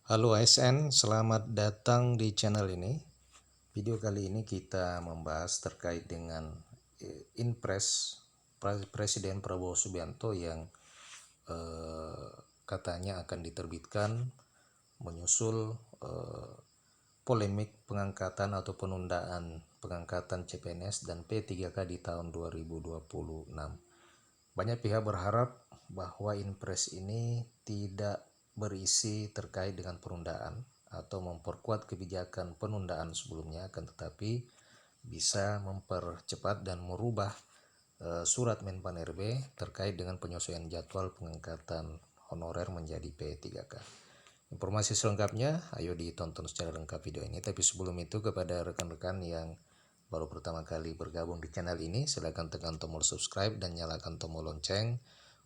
Halo ASN, selamat datang di channel ini. Video kali ini kita membahas terkait dengan Inpres Presiden Prabowo Subianto yang katanya akan diterbitkan menyusul polemik pengangkatan atau penundaan pengangkatan CPNS dan P3K di tahun 2026. Banyak pihak berharap bahwa Inpres ini tidak berisi terkait dengan penundaan atau memperkuat kebijakan penundaan sebelumnya, akan tetapi bisa mempercepat dan merubah surat Menpan RB terkait dengan penyesuaian jadwal pengangkatan honorer menjadi P3K. Informasi selengkapnya ayo ditonton secara lengkap video ini. Tapi sebelum itu, kepada rekan-rekan yang baru pertama kali bergabung di channel ini, silahkan tekan tombol subscribe dan nyalakan tombol lonceng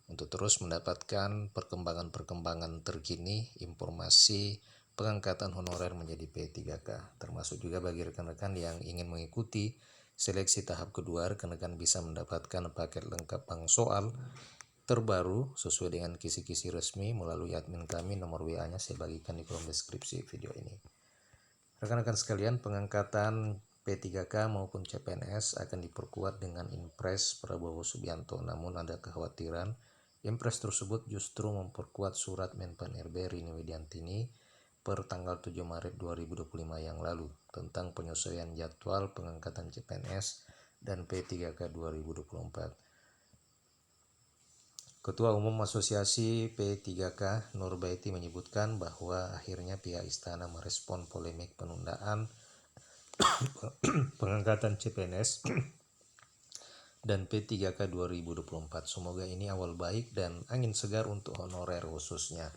untuk terus mendapatkan perkembangan-perkembangan terkini informasi pengangkatan honorer menjadi P3K. Termasuk juga bagi rekan-rekan yang ingin mengikuti seleksi tahap kedua, rekan-rekan bisa mendapatkan paket lengkap bank soal terbaru sesuai dengan kisi-kisi resmi melalui admin kami. Nomor WA-nya saya bagikan di kolom deskripsi video ini. Rekan-rekan sekalian, pengangkatan P3K maupun CPNS akan diperkuat dengan Inpres Prabowo Subianto. Namun ada kekhawatiran Inpres tersebut justru memperkuat surat Menpan RB Rini Widiantini per tanggal 7 Maret 2025 yang lalu tentang penyesuaian jadwal pengangkatan CPNS dan P3K 2024. Ketua Umum Asosiasi P3K Nurbaiti menyebutkan bahwa akhirnya pihak istana merespon polemik penundaan pengangkatan CPNS dan P3K 2024. Semoga ini awal baik dan angin segar untuk honorer khususnya.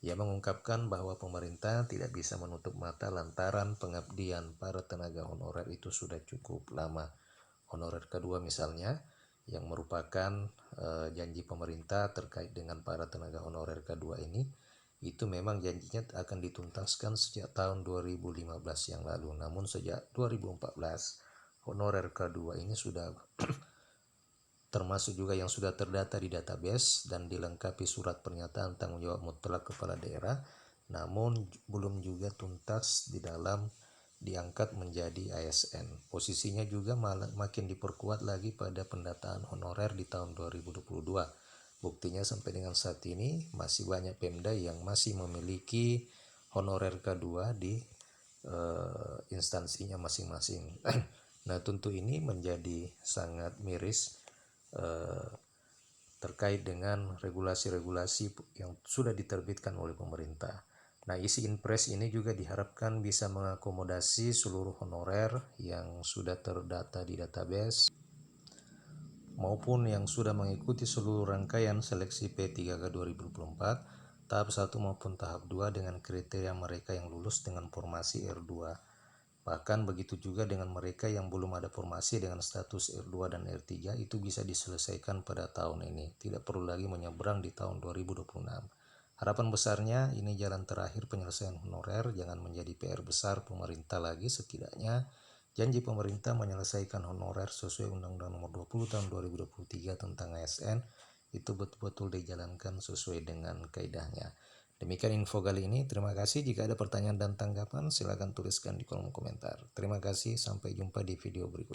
Ia mengungkapkan bahwa pemerintah tidak bisa menutup mata lantaran pengabdian para tenaga honorer itu sudah cukup lama. Honorer kedua misalnya, yang merupakan janji pemerintah terkait dengan para tenaga honorer kedua ini, itu memang janjinya akan dituntaskan sejak tahun 2015 yang lalu. Namun sejak 2014 honorer kedua ini sudah termasuk juga yang sudah terdata di database dan dilengkapi surat pernyataan tanggung jawab mutlak kepala daerah, namun belum juga tuntas di dalam diangkat menjadi ASN. Posisinya juga makin diperkuat lagi pada pendataan honorer di tahun 2022. Buktinya sampai dengan saat ini masih banyak Pemda yang masih memiliki honorer K2 di instansinya masing-masing. Nah, tentu ini menjadi sangat miris terkait dengan regulasi-regulasi yang sudah diterbitkan oleh pemerintah. Nah, isi Inpres ini juga diharapkan bisa mengakomodasi seluruh honorer yang sudah terdata di database maupun yang sudah mengikuti seluruh rangkaian seleksi P3K 2024 tahap 1 maupun tahap 2 dengan kriteria mereka yang lulus dengan formasi R2. Bahkan begitu juga dengan mereka yang belum ada formasi dengan status R2 dan R3, itu bisa diselesaikan pada tahun ini. Tidak perlu lagi menyeberang di tahun 2026. Harapan besarnya ini jalan terakhir penyelesaian honorer, jangan menjadi PR besar pemerintah lagi. Setidaknya janji pemerintah menyelesaikan honorer sesuai Undang-Undang Nomor 20 Tahun 2023 tentang ASN itu betul-betul dijalankan sesuai dengan kaidahnya. Demikian info kali ini. Terima kasih. Jika ada pertanyaan dan tanggapan, silakan tuliskan di kolom komentar. Terima kasih. Sampai jumpa di video berikutnya.